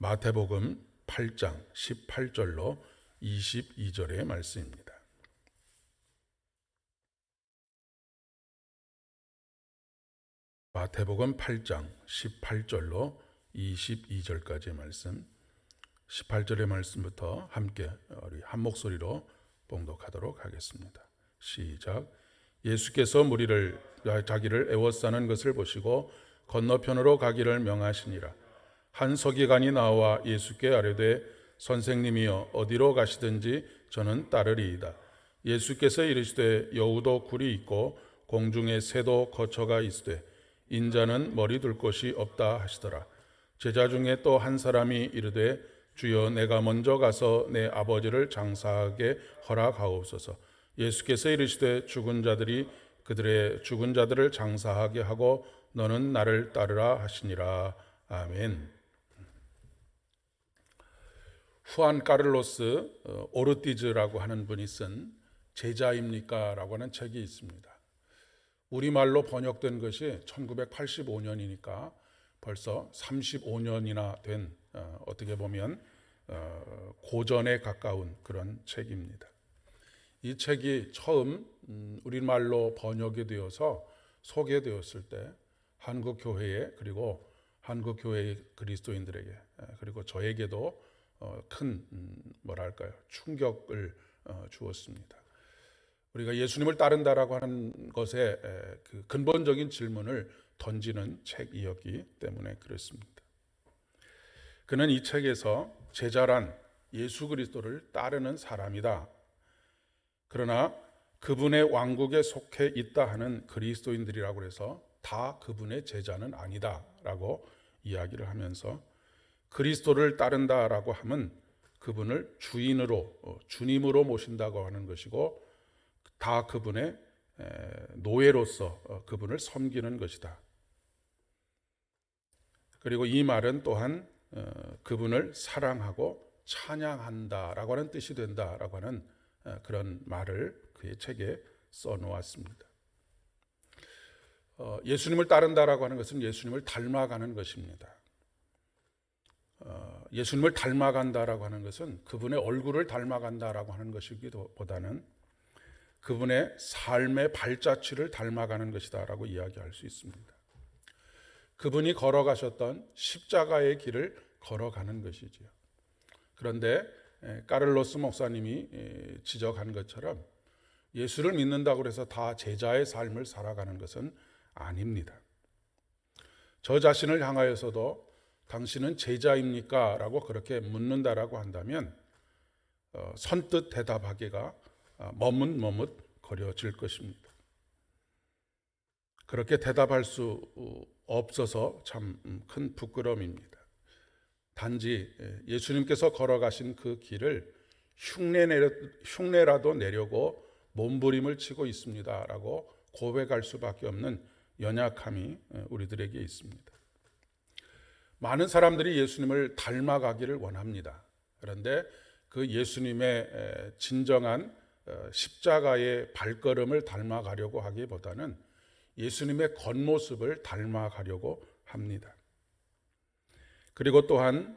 마태복음 8장 18절로 22절의 말씀입니다. 마태복음 8장 18절로 22절까지의 말씀, 18절의 말씀부터 함께 우리 한 목소리로 봉독하도록 하겠습니다. 시작. 예수께서 무리를 자기를 애워싸는 것을 보시고 건너편으로 가기를 명하시니라. 한 서기관이 나와 예수께 아뢰되 선생님이여 어디로 가시든지 저는 따르리이다. 예수께서 이르시되 여우도 굴이 있고 공중에 새도 거처가 있으되 인자는 머리 둘 곳이 없다 하시더라. 제자 중에 또 한 사람이 이르되 주여 내가 먼저 가서 내 아버지를 장사하게 허락하옵소서. 예수께서 이르시되 죽은 자들이 그들의 죽은 자들을 장사하게 하고 너는 나를 따르라 하시니라. 아멘. 후안 까를로스 오르티즈라고 하는 분이 쓴 제자입니까? 라고 하는 책이 있습니다. 우리말로 번역된 것이 1985년이니까 벌써 35년이나 된 어떻게 보면 고전에 가까운 그런 책입니다. 이 책이 처음 우리말로 번역이 되어서 소개되었을 때 한국 교회에 그리고 한국 교회의 그리스도인들에게 그리고 저에게도 큰 충격을 주었습니다. 우리가 예수님을 따른다라고 하는 것에 그 근본적인 질문을 던지는 책이었기 때문에 그렇습니다. 그는 이 책에서 제자란 예수 그리스도를 따르는 사람이다. 그러나 그분의 왕국에 속해 있다 하는 그리스도인들이라고 해서 다 그분의 제자는 아니다라고 이야기를 하면서 그리스도를 따른다라고 하면 그분을 주인으로 주님으로 모신다고 하는 것이고 다 그분의 노예로서 그분을 섬기는 것이다. 그리고 이 말은 또한 그분을 사랑하고 찬양한다라고 하는 뜻이 된다라고 하는 그런 말을 그의 책에 써놓았습니다. 예수님을 따른다라고 하는 것은 예수님을 닮아가는 것입니다. 예수님을 닮아간다라고 하는 것은 그분의 얼굴을 닮아간다라고 하는 것이기보다는 그분의 삶의 발자취를 닮아가는 것이다라고 이야기할 수 있습니다. 그분이 걸어가셨던 십자가의 길을 걸어가는 것이지요. 그런데 까를로스 목사님이 지적한 것처럼 예수를 믿는다고 해서 다 제자의 삶을 살아가는 것은 아닙니다. 저 자신을 향하여서도 당신은 제자입니까? 라고 그렇게 묻는다라고 한다면 선뜻 대답하기가 머뭇머뭇거려질 것입니다. 그렇게 대답할 수 없어서 참 큰 부끄러움입니다. 단지 예수님께서 걸어가신 그 길을 흉내라도 내려고 몸부림을 치고 있습니다라고 고백할 수밖에 없는 연약함이 우리들에게 있습니다. 많은 사람들이 예수님을 닮아가기를 원합니다. 그런데 그 예수님의 진정한 십자가의 발걸음을 닮아가려고 하기보다는 예수님의 겉모습을 닮아가려고 합니다. 그리고 또한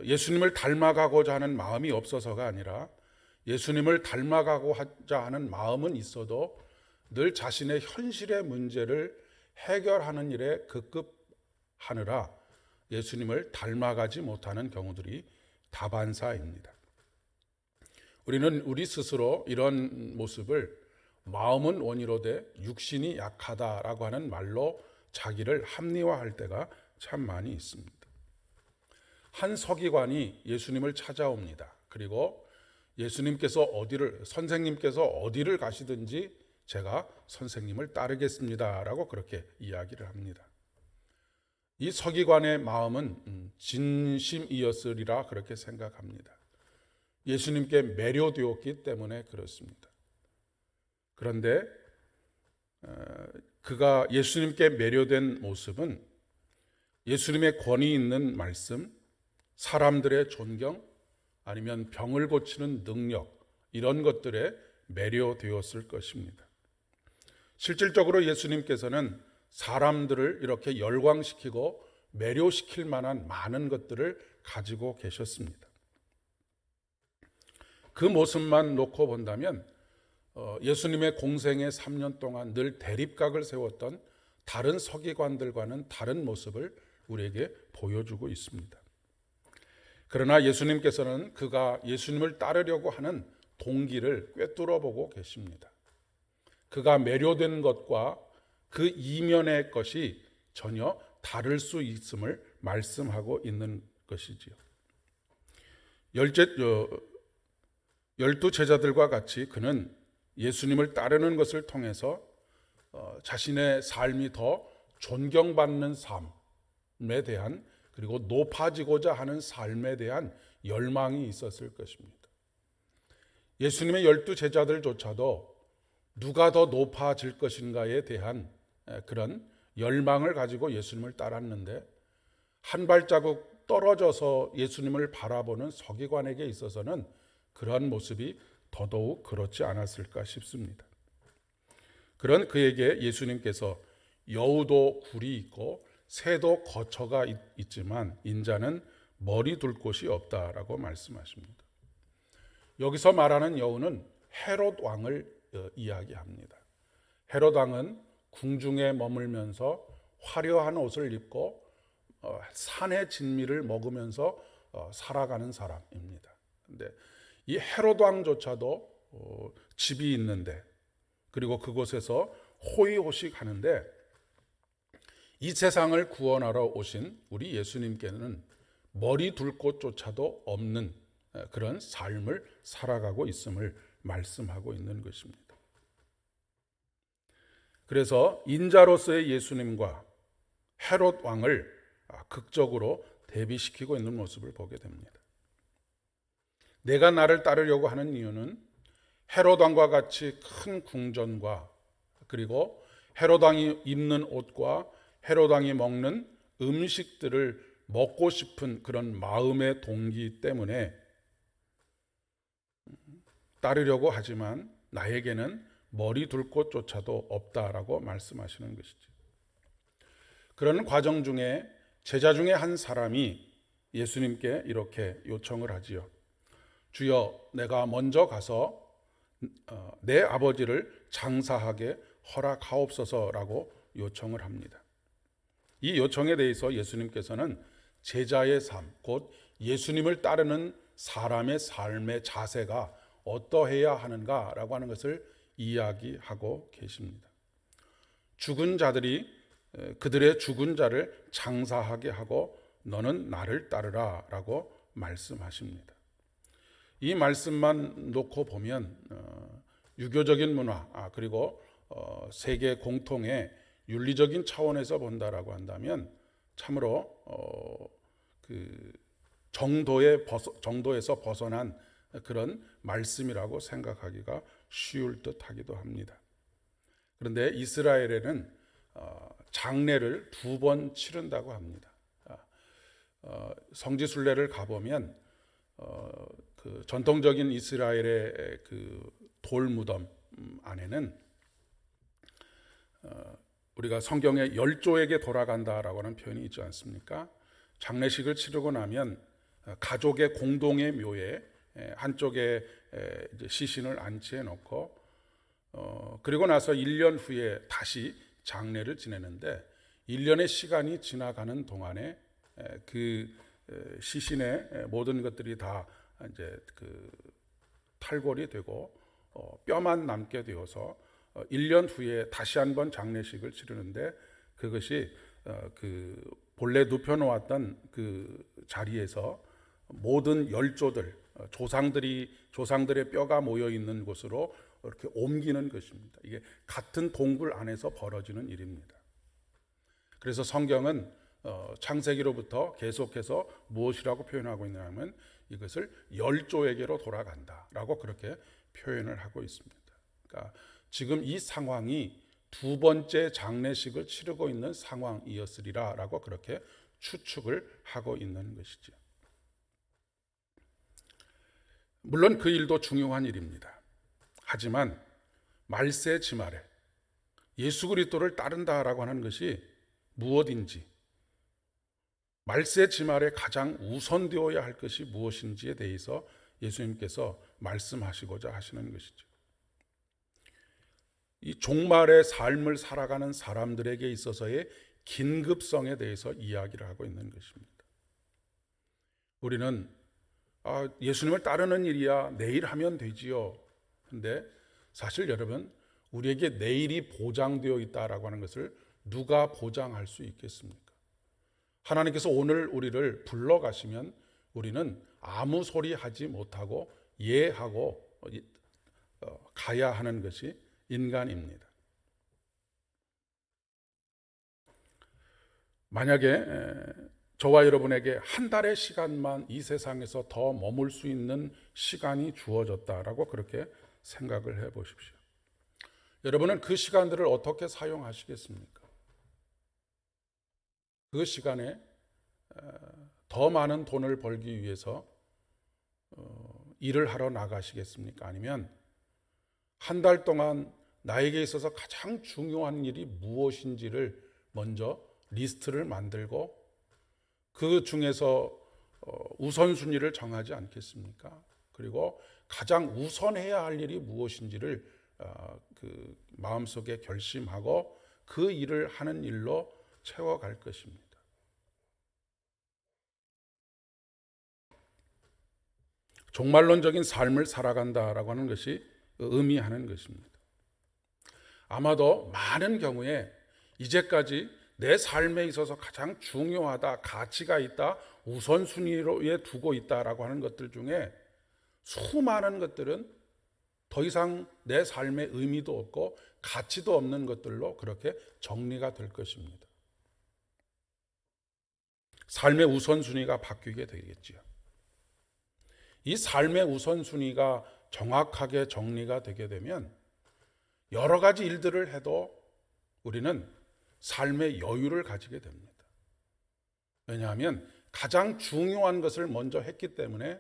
예수님을 닮아가고자 하는 마음이 없어서가 아니라 예수님을 닮아가고자 하는 마음은 있어도 늘 자신의 현실의 문제를 해결하는 일에 급급하느라 예수님을 닮아가지 못하는 경우들이 다반사입니다. 우리는 우리 스스로 이런 모습을 마음은 원이로되 육신이 약하다라고 하는 말로 자기를 합리화할 때가 참 많이 있습니다. 한 서기관이 예수님을 찾아옵니다. 그리고 선생님께서 어디를 가시든지 제가 선생님을 따르겠습니다라고 그렇게 이야기를 합니다. 이 서기관의 마음은 진심이었으리라 그렇게 생각합니다. 예수님께 매료되었기 때문에 그렇습니다. 그런데 그가 예수님께 매료된 모습은 예수님의 권위 있는 말씀, 사람들의 존경, 아니면 병을 고치는 능력 이런 것들에 매료되었을 것입니다. 실질적으로 예수님께서는 사람들을 이렇게 열광시키고 매료시킬 만한 많은 것들을 가지고 계셨습니다. 그 모습만 놓고 본다면 예수님의 공생의 3년 동안 늘 대립각을 세웠던 다른 서기관들과는 다른 모습을 우리에게 보여주고 있습니다. 그러나 예수님께서는 그가 예수님을 따르려고 하는 동기를 꿰뚫어 보고 계십니다. 그가 매료된 것과 그 이면의 것이 전혀 다를 수 있음을 말씀하고 있는 것이지요. 12 제자들과 같이 그는 예수님을 따르는 것을 통해서 자신의 삶이 더 존경받는 삶에 대한, 그리고 높아지고자 하는 삶에 대한 열망이 있었을 것입니다. 예수님의 12 제자들조차도 누가 더 높아질 것인가에 대한 그런 열망을 가지고 예수님을 따랐는데, 한 발자국 떨어져서 예수님을 바라보는 서기관에게 있어서는 그러한 모습이 더더욱 그렇지 않았을까 싶습니다. 그런 그에게 예수님께서 여우도 굴이 있고 새도 거처가 있지만 인자는 머리 둘 곳이 없다라고 말씀하십니다. 여기서 말하는 여우는 헤롯 왕을 이야기합니다. 헤롯 왕은 궁중에 머물면서 화려한 옷을 입고 산의 진미를 먹으면서 살아가는 사람입니다. 근데 이 헤롯 왕조차도 집이 있는데, 그리고 그곳에서 호의호식 하는데, 이 세상을 구원하러 오신 우리 예수님께는 머리 둘 곳조차도 없는 그런 삶을 살아가고 있음을 말씀하고 있는 것입니다. 그래서 인자로서의 예수님과 헤롯 왕을 극적으로 대비시키고 있는 모습을 보게 됩니다. 내가 나를 따르려고 하는 이유는 헤롯 왕과 같이 큰 궁전과, 그리고 헤롯 왕이 입는 옷과 헤롯 왕이 먹는 음식들을 먹고 싶은 그런 마음의 동기 때문에 따르려고 하지만 나에게는 머리 둘 곳조차도 없다라고 말씀하시는 것이죠. 그런 과정 중에 제자 중에 한 사람이 예수님께 이렇게 요청을 하지요. 주여, 내가 먼저 가서 내 아버지를 장사하게 허락하옵소서라고 요청을 합니다. 이 요청에 대해서 예수님께서는 제자의 삶, 곧 예수님을 따르는 사람의 삶의 자세가 어떠해야 하는가라고 하는 것을 이야기하고 계십니다. 죽은 자들이 그들의 죽은 자를 장사하게 하고 너는 나를 따르라 라고 말씀하십니다. 이 말씀만 놓고 보면 유교적인 문화, 그리고 세계 공통의 윤리적인 차원에서 본다라고 한다면 참으로 그 정도에서 벗어난 그런 말씀이라고 생각하기가 쉬울 듯하기도 합니다. 그런데 이스라엘에는 장례를 2번 치른다고 합니다. 성지순례를 가보면 그 전통적인 이스라엘의 그 돌무덤 안에는 우리가 성경에 열조에게 돌아간다라고 하는 표현이 있지 않습니까? 장례식을 치르고 나면 가족의 공동의 묘에 한쪽에 시신을 안치해 놓고 그리고 나서 1년 후에 다시 장례를 지내는데, 1년의 시간이 지나가는 동안에 그 시신의 모든 것들이 다 이제 그 탈골이 되고 뼈만 남게 되어서 1년 후에 다시 한번 장례식을 치르는데, 그것이 그 본래 눕혀놓았던 그 자리에서 모든 열조들, 조상들의 뼈가 모여 있는 곳으로 이렇게 옮기는 것입니다. 이게 같은 동굴 안에서 벌어지는 일입니다. 그래서 성경은 창세기로부터 계속해서 무엇이라고 표현하고 있냐면 이것을 열조에게로 돌아간다라고 그렇게 표현을 하고 있습니다. 그러니까 지금 이 상황이 2번째 장례식을 치르고 있는 상황이었으리라라고 그렇게 추측을 하고 있는 것이죠. 물론 그 일도 중요한 일입니다. 하지만 말세 지말에 예수 그리스도를 따른다라고 하는 것이 무엇인지, 말세 지말에 가장 우선되어야 할 것이 무엇인지에 대해서 예수님께서 말씀하시고자 하시는 것이죠. 이 종말의 삶을 살아가는 사람들에게 있어서의 긴급성에 대해서 이야기를 하고 있는 것입니다. 우리는 예수님을 따르는 일이야 내일 하면 되지요. 근데 사실 여러분, 우리에게 내일이 보장되어 있다라고 하는 것을 누가 보장할 수 있겠습니까? 하나님께서 오늘 우리를 불러가시면 우리는 아무 소리 하지 못하고 예하고 가야 하는 것이 인간입니다. 만약에 저와 여러분에게 한 달의 시간만 이 세상에서 더 머물 수 있는 시간이 주어졌다라고 그렇게 생각을 해 보십시오. 여러분은 그 시간들을 어떻게 사용하시겠습니까? 그 시간에 더 많은 돈을 벌기 위해서 일을 하러 나가시겠습니까? 아니면 한 달 동안 나에게 있어서 가장 중요한 일이 무엇인지를 먼저 리스트를 만들고 그 중에서 우선순위를 정하지 않겠습니까? 그리고 가장 우선해야 할 일이 무엇인지를 그 마음속에 결심하고 그 일을 하는 일로 채워갈 것입니다. 종말론적인 삶을 살아간다라고 하는 것이 의미하는 것입니다. 아마도 많은 경우에 이제까지 내 삶에 있어서 가장 중요하다, 가치가 있다, 우선순위로에 두고 있다라고 하는 것들 중에 수많은 것들은 더 이상 내 삶에 의미도 없고 가치도 없는 것들로 그렇게 정리가 될 것입니다. 삶의 우선순위가 바뀌게 되겠지요. 이 삶의 우선순위가 정확하게 정리가 되게 되면 여러 가지 일들을 해도 우리는 삶의 여유를 가지게 됩니다. 왜냐하면 가장 중요한 것을 먼저 했기 때문에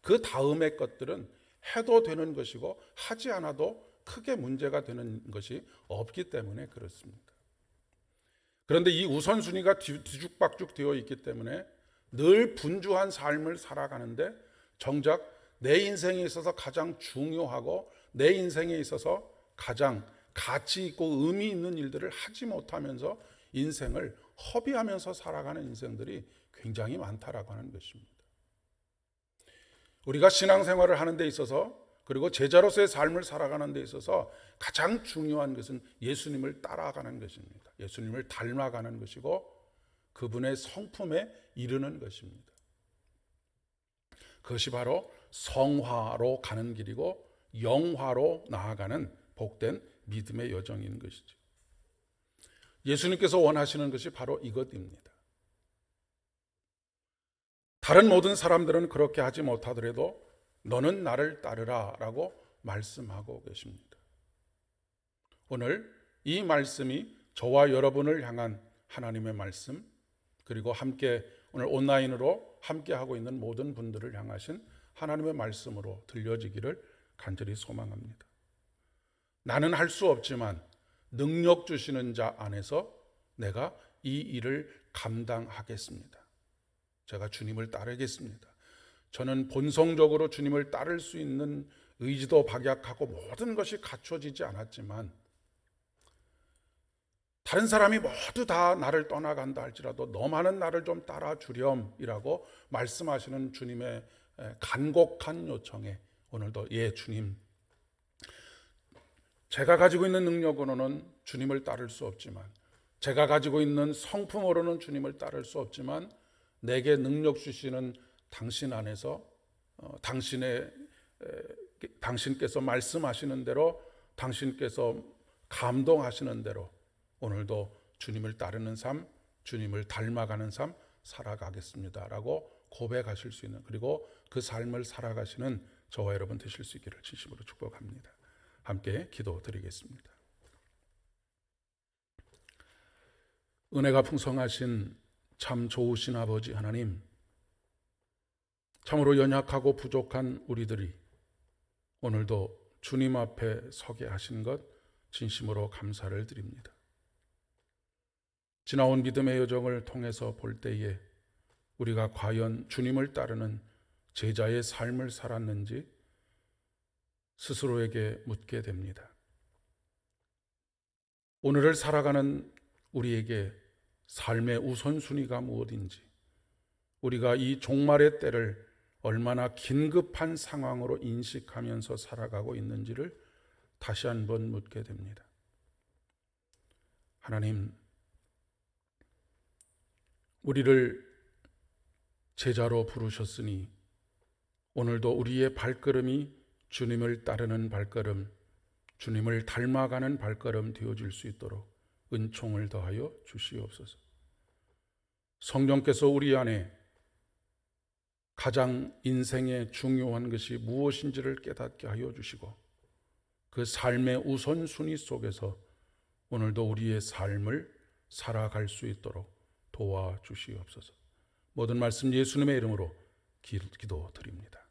그 다음의 것들은 해도 되는 것이고 하지 않아도 크게 문제가 되는 것이 없기 때문에 그렇습니다. 그런데 이 우선순위가 뒤죽박죽 되어 있기 때문에 늘 분주한 삶을 살아가는데 정작 내 인생에 있어서 가장 중요하고 내 인생에 있어서 가장 가치 있고 의미 있는 일들을 하지 못하면서 인생을 허비하면서 살아가는 인생들이 굉장히 많다라고 하는 것입니다. 우리가 신앙생활을 하는 데 있어서 그리고 제자로서의 삶을 살아가는 데 있어서 가장 중요한 것은 예수님을 따라가는 것입니다. 예수님을 닮아가는 것이고 그분의 성품에 이르는 것입니다. 그것이 바로 성화로 가는 길이고 영화로 나아가는 복된 믿음의 여정인 것이죠. 예수님께서 원하시는 것이 바로 이것입니다. 다른 모든 사람들은 그렇게 하지 못하더라도 너는 나를 따르라 라고 말씀하고 계십니다. 오늘 이 말씀이 저와 여러분을 향한 하나님의 말씀, 그리고 함께 오늘 온라인으로 함께 하고 있는 모든 분들을 향하신 하나님의 말씀으로 들려지기를 간절히 소망합니다. 나는 할 수 없지만 능력 주시는 자 안에서 내가 이 일을 감당하겠습니다. 제가 주님을 따르겠습니다. 저는 본성적으로 주님을 따를 수 있는 의지도 박약하고 모든 것이 갖춰지지 않았지만 다른 사람이 모두 다 나를 떠나간다 할지라도 너만은 나를 좀 따라주렴이라고 말씀하시는 주님의 간곡한 요청에 오늘도 주님, 제가 가지고 있는 능력으로는 주님을 따를 수 없지만 제가 가지고 있는 성품으로는 주님을 따를 수 없지만 내게 능력 주시는 당신 안에서 당신께서 말씀하시는 대로 당신께서 감동하시는 대로 오늘도 주님을 따르는 삶, 주님을 닮아가는 삶 살아가겠습니다라고 고백하실 수 있는, 그리고 그 삶을 살아가시는 저와 여러분 되실 수 있기를 진심으로 축복합니다. 함께 기도드리겠습니다. 은혜가 풍성하신 참 좋으신 아버지 하나님, 참으로 연약하고 부족한 우리들이 오늘도 주님 앞에 서게 하신 것 진심으로 감사를 드립니다. 지나온 믿음의 여정을 통해서 볼 때에 우리가 과연 주님을 따르는 제자의 삶을 살았는지 스스로에게 묻게 됩니다. 오늘을 살아가는 우리에게 삶의 우선순위가 무엇인지, 우리가 이 종말의 때를 얼마나 긴급한 상황으로 인식하면서 살아가고 있는지를 다시 한번 묻게 됩니다. 하나님, 우리를 제자로 부르셨으니 오늘도 우리의 발걸음이 주님을 따르는 발걸음, 주님을 닮아가는 발걸음 되어질 수 있도록 은총을 더하여 주시옵소서. 성령께서 우리 안에 가장 인생에 중요한 것이 무엇인지를 깨닫게 하여 주시고 그 삶의 우선순위 속에서 오늘도 우리의 삶을 살아갈 수 있도록 도와주시옵소서. 모든 말씀 예수님의 이름으로 기도드립니다.